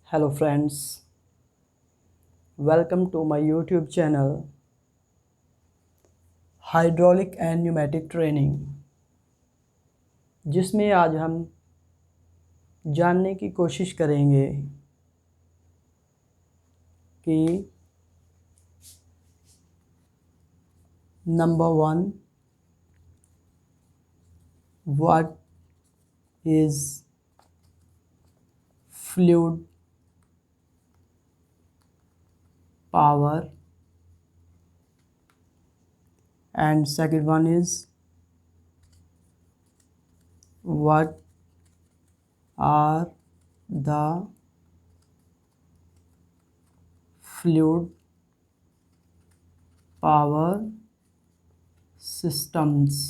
Hello friends, welcome to my YouTube channel Hydraulic and Pneumatic Training, जिसमें आज हम जानने की कोशिश करेंगे कि number 1 what is fluid power and second one is what are the fluid power systems।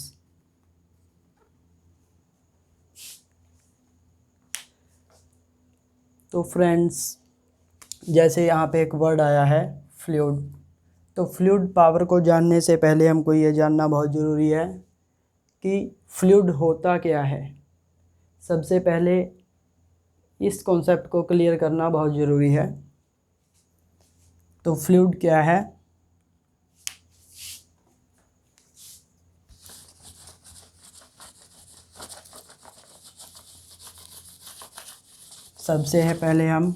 तो फ्रेंड्स, जैसे यहाँ पे एक वर्ड आया है फ्लूइड, तो फ्लूइड पावर को जानने से पहले हमको ये जानना बहुत ज़रूरी है कि फ्लूइड होता क्या है। सबसे पहले इस कॉन्सेप्ट को क्लियर करना बहुत ज़रूरी है। तो फ्लूइड क्या है? सबसे है पहले हम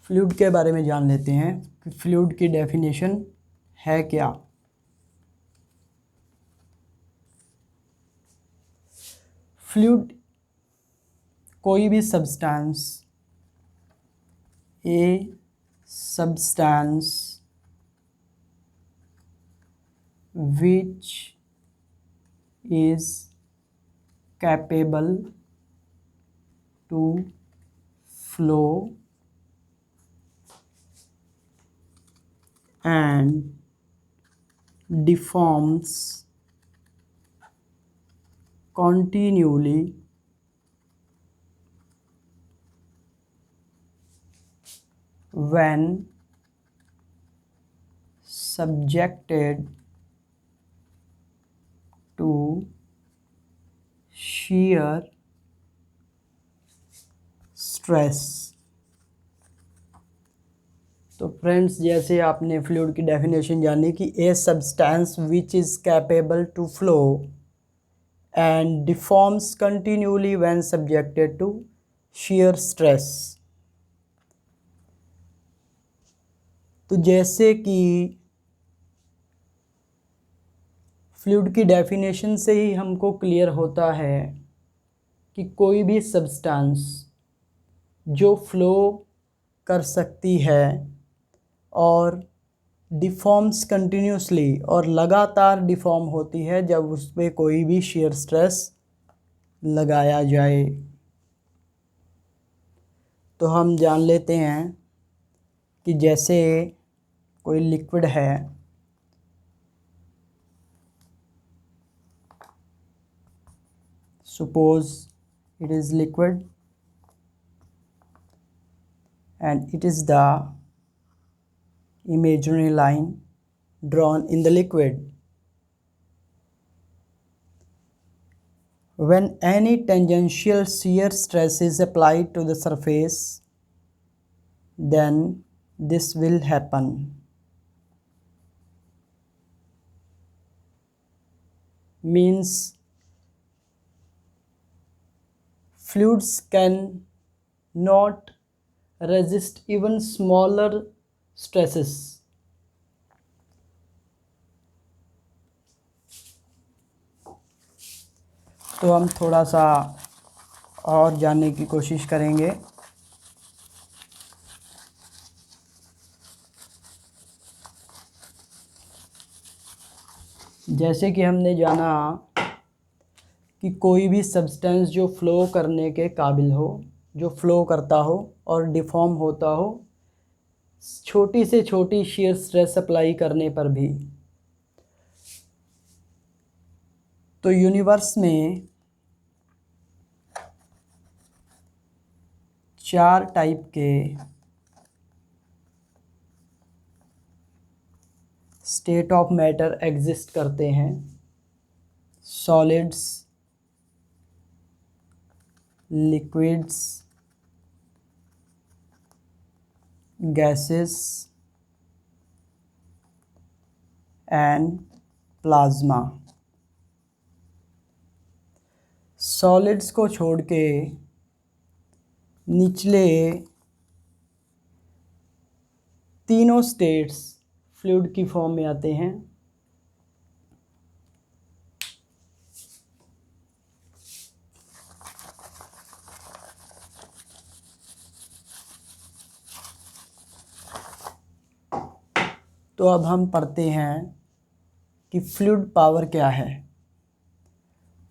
फ्लूइड के बारे में जान लेते हैं कि फ्लूइड की डेफिनेशन है क्या। फ्लूइड कोई भी substance, a substance which is capable to flow and deforms continually when subjected to shear stress। तो फ्रेंड्स, जैसे आपने फ्लूइड की डेफिनेशन जानी कि a substance which is capable to flow and deforms continuously when subjected to shear stress. तो जैसे कि fluid की डेफिनेशन से ही हमको क्लियर होता है कि कोई भी सब्सटेंस जो फ्लो कर सकती है और डिफॉर्म्स कंटिन्यूसली और लगातार डिफॉर्म होती है जब उस पर कोई भी shear स्ट्रेस लगाया जाए। तो हम जान लेते हैं कि जैसे कोई लिक्विड है, suppose it is liquid and it is the imaginary line drawn in the liquid. When any tangential shear stress is applied to the surface, then this will happen. Means fluids can not resist even smaller stresses। तो हम थोड़ा सा और जानने की कोशिश करेंगे। जैसे कि हमने जाना कि कोई भी सब्सटेंस जो फ्लो करने के काबिल हो, जो फ्लो करता हो और डिफॉर्म होता हो छोटी से छोटी shear स्ट्रेस अप्लाई करने पर भी। तो यूनिवर्स में 4 टाइप के स्टेट ऑफ मैटर एग्जिस्ट करते हैं। Solids, liquids gases and plasma। Solids को छोड़ के निचले तीनों स्टेट्स फ्लूइड की फॉर्म में आते हैं। तो अब हम पढ़ते हैं कि फ्लूइड पावर क्या है।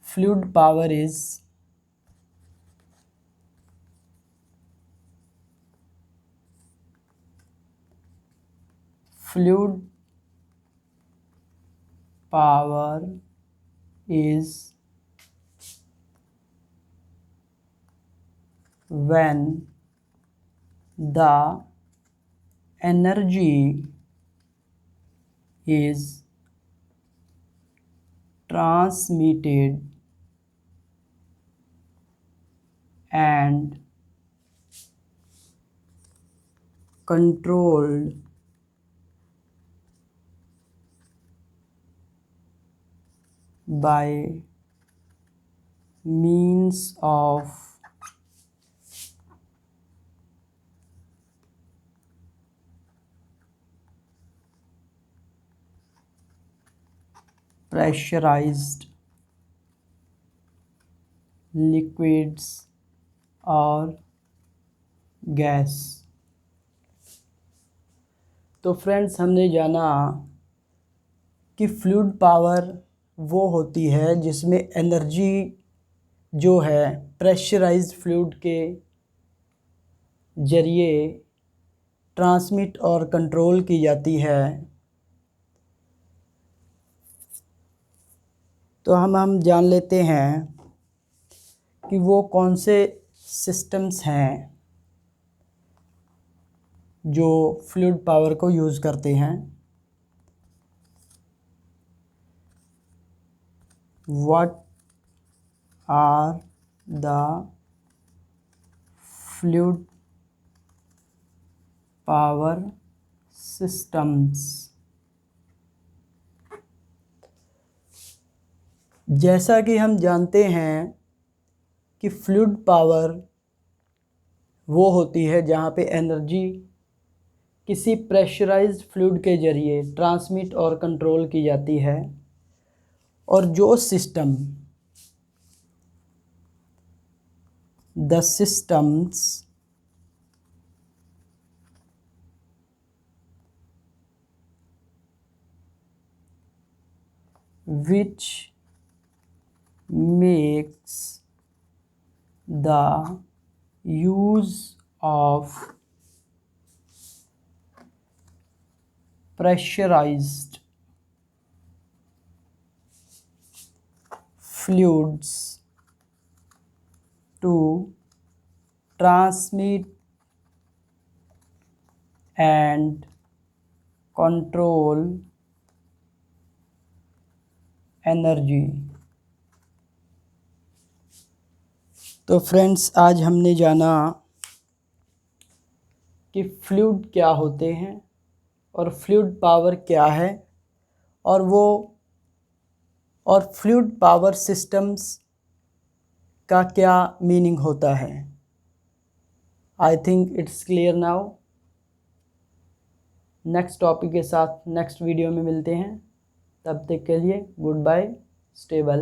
Fluid power is fluid power is when the energy is transmitted and controlled by means of pressurized liquids और गैस। तो फ्रेंड्स, हमने जाना कि फ्लूइड पावर वो होती है जिसमें एनर्जी जो है प्रेशराइज्ड फ्लूइड के ज़रिए ट्रांसमिट और कंट्रोल की जाती है। तो हम जान लेते हैं कि वो कौन से सिस्टम्स हैं जो फ्लूइड पावर को यूज़ करते हैं। What are the fluid power systems? जैसा कि हम जानते हैं कि फ्लूइड पावर वो होती है जहाँ पे एनर्जी किसी प्रेशराइज्ड फ्लूइड के ज़रिए ट्रांसमिट और कंट्रोल की जाती है, और जो system the systems which makes the use of pressurized fluids to transmit and control energy. तो फ्रेंड्स, आज हमने जाना कि फ्लूइड क्या होते हैं और फ्लूइड पावर क्या है, और फ्लूइड पावर सिस्टम्स का क्या मीनिंग होता है। I think it's clear now. Next topic के साथ नेक्स्ट वीडियो में मिलते हैं। तब तक के लिए गुड बाय, स्टे वेल।